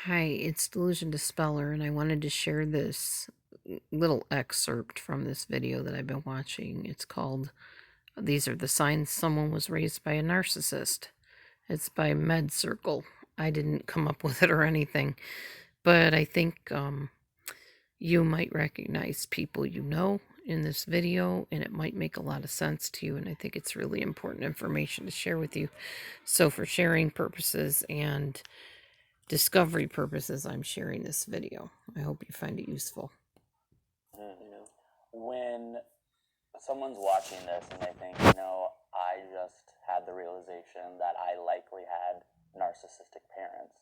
Hi, it's Delusion Dispeller, and I wanted to share this little excerpt from this video that I've been watching. It's called These Are the Signs Someone Was Raised by a Narcissist. It's by Med Circle. I didn't come up with it or anything, but I think you might recognize people you know in this video, and it might make a lot of sense to you, and I think it's really important information to share with you. So for sharing purposes and discovery purposes, I'm sharing this video. I hope you find it useful. When someone's watching this and they think, I just had the realization that I likely had narcissistic parents,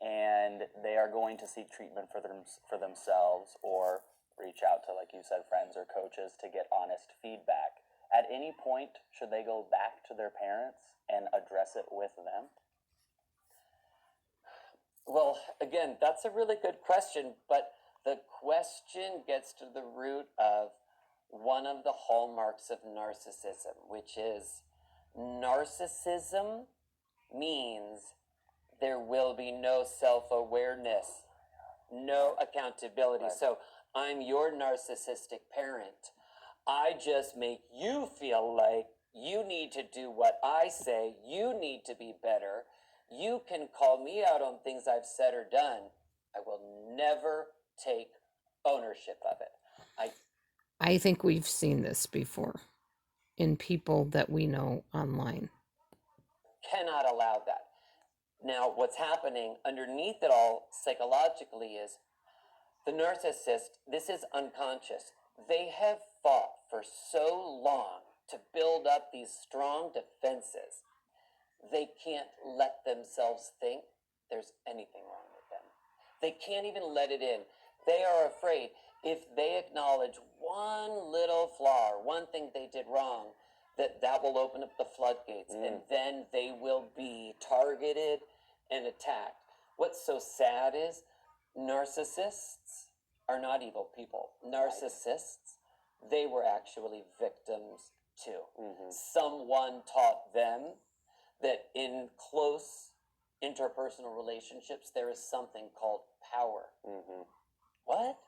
and they are going to seek treatment for themselves or reach out to, like you said, friends or coaches to get honest feedback. At any point, should they go back to their parents and address it with them? Well, again, that's a really good question, but the question gets to the root of one of the hallmarks of narcissism, which is narcissism means there will be no self-awareness, no accountability. Right. So I'm your narcissistic parent. I just make you feel like you need to do what I say. You need to be better. You can call me out on things I've said or done. I will never take ownership of it. I think we've seen this before in people that we know online. Cannot allow that. Now, what's happening underneath it all psychologically is the narcissist, this is unconscious. They have fought for so long to build up these strong defenses. They can't let themselves think there's anything wrong with them. They can't even let it in. They are afraid if they acknowledge one little flaw or one thing they did wrong, that will open up the floodgates, and then they will be targeted and attacked. What's so sad is narcissists are not evil people. Narcissists, they were actually victims too. Someone taught them that in close interpersonal relationships, there is something called power. What?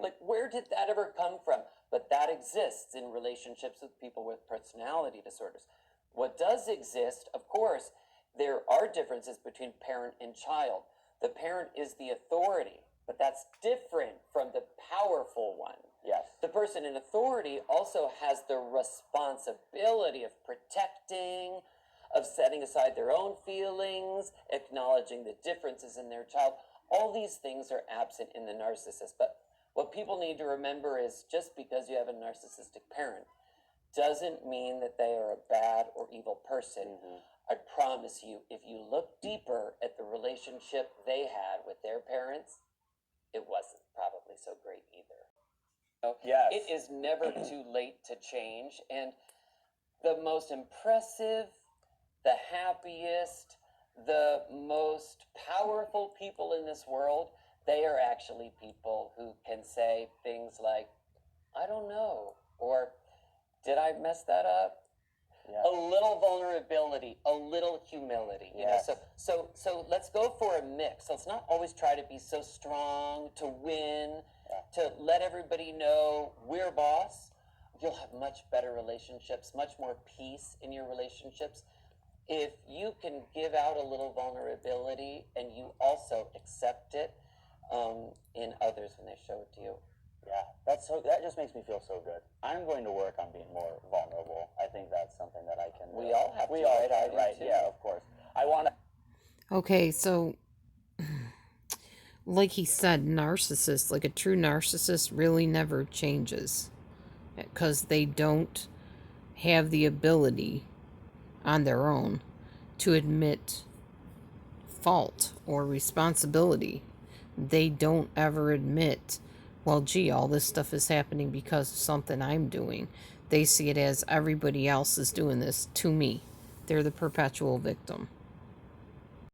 Like, where did that ever come from? But that exists in relationships with people with personality disorders. What does exist, of course, there are differences between parent and child. The parent is the authority, but that's different from the powerful one. Yes. The person in authority also has the responsibility of protecting, of setting aside their own feelings, acknowledging the differences in their child. All these things are absent in the narcissist. But what people need to remember is just because you have a narcissistic parent doesn't mean that they are a bad or evil person. I promise you, if you look deeper at the relationship they had with their parents, it wasn't probably so great either. So Yes. it is never too late to change. And the most impressive, the happiest, the most powerful people in this world, they are actually people who can say things like, I don't know, or did I mess that up? Yes. A little vulnerability, a little humility. Yes. So let's go for a mix. Let's not always try to be so strong, to win, to let everybody know we're boss. You'll have much better relationships, much more peace in your relationships if you can give out a little vulnerability and you also accept it in others when they show it to you. Yeah, that just makes me feel so good. I'm going to work on being more vulnerable. I think that's something that I can. We all have to. We all I can, do right? too. Yeah, of course. I want to. Okay, so like he said, narcissists, like a true narcissist, really never changes because they don't have the ability on their own to admit fault or responsibility. They don't ever admit, well, gee, all this stuff is happening because of something I'm doing. They see it as everybody else is doing this to me. They're the perpetual victim.